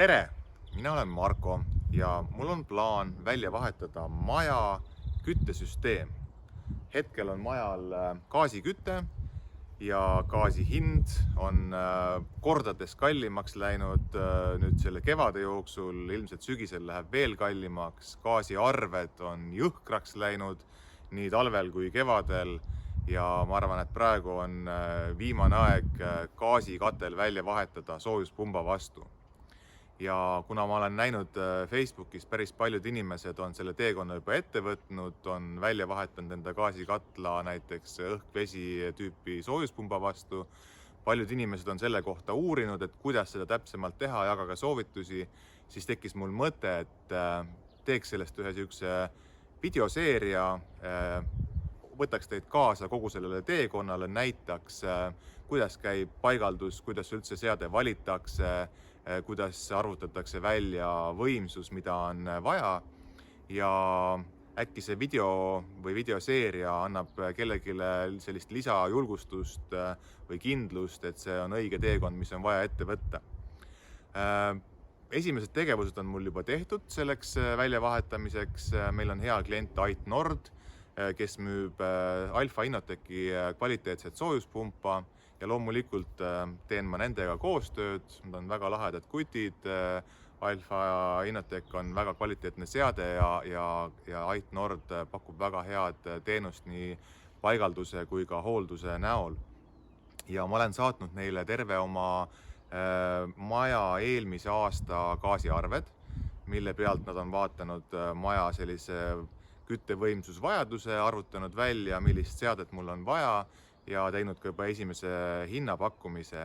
Tere! Mina olen Marko ja mul on plaan välja vahetada maja küttesüsteem. Hetkel on majal gaasiküte ja gaasi hind on kordades kallimaks läinud nüüd selle kevade jooksul, ilmselt sügisel läheb veel kallimaks. Gaasiarved on jõhkraks läinud nii talvel kui kevadel ja ma arvan, et praegu on viimane aeg gaasikatel välja vahetada soojuspumba vastu. Ja kuna ma olen näinud Facebookis päris paljud inimesed on selle teekonna juba ette võtnud, on välja vahetanud enda gaasikatla näiteks õhk-vesi tüüpi soojuspumba vastu. Paljud inimesed on selle kohta uurinud, et kuidas seda täpsemalt teha, jagage soovitusi. Siis tekkis mul mõte, et teeks sellest ühe sihukese videoseeria, võtaks teid kaasa kogu sellele teekonnale, näitaks, kuidas käib paigaldus, kuidas üldse seade valitakse, kuidas arvutatakse välja võimsus, mida on vaja ja äkki see video või videoseeria annab kellelegi sellist lisajulgustust või kindlust, et see on õige teekond, mis on vaja ette võtta. Esimesed tegevused on mul juba tehtud selleks väljavahetamiseks. Meil on hea klient Ait Nord, kes müüb Alfa Innotechi kvaliteetset soojuspumpa ja loomulikult teen ma nendega koostööd. Nad on väga lahedad kutid. Alfa Innotech on väga kvaliteetne seade ja Ait Nord pakub väga head teenust nii paigalduse kui ka hoolduse näol. Ja ma olen saatnud neile terve oma maja eelmise aasta gaasiarved, mille pealt nad on vaatanud maja sellise küttevõimsusvajaduse, arvutanud välja, millist seadet mul on vaja ja teinud ka juba esimese hinnapakkumise.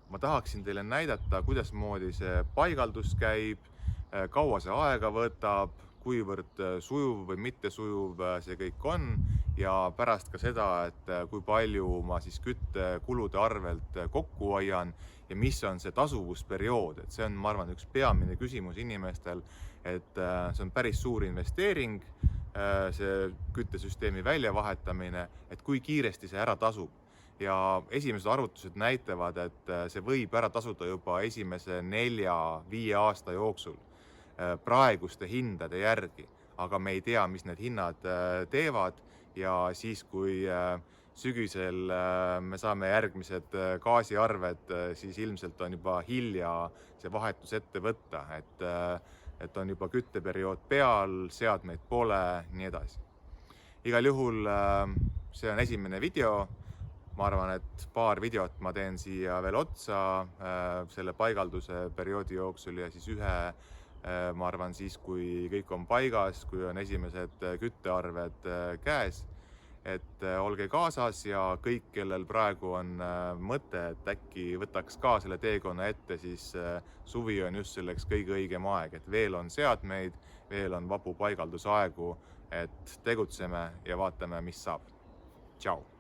Ma tahaksin teile näidata, kuidas moodi see paigaldus käib, kaua see aega võtab, kuivõrd sujuv või mitte sujuv see kõik on ja pärast ka seda, et kui palju ma siis küttekulude arvelt kokku hoian ja mis on see tasuvusperiood. Et see on, ma arvan, üks peamine küsimus inimestel, et see on päris suur investeering, see küttesüsteemi väljavahetamine, et kui kiiresti see ära tasub. Ja esimesed arvutused näitavad, et see võib ära tasuda juba esimese 4-5 aasta jooksul praeguste hindade järgi, aga me ei tea, mis need hinnad teevad ja siis, kui sügisel me saame järgmised gaasiarved, siis ilmselt on juba hilja see vahetus ette võtta, et on juba kütteperiood peal, seadmeid pole, nii edasi. Igal juhul see on esimene video. Ma arvan, et paar videot ma teen siia veel otsa selle paigalduse perioodi jooksul ja siis ühe, ma arvan siis, kui kõik on paigas, kui on esimesed küttearved käes, et olge kaasas ja kõik, kellel praegu on mõte, et äkki võtaks ka selle teekonna ette, siis suvi on just selleks kõige õigem aeg, et veel on seadmeid, veel on vabu paigaldusaegu, et tegutseme ja vaatame, mis saab. Tšau!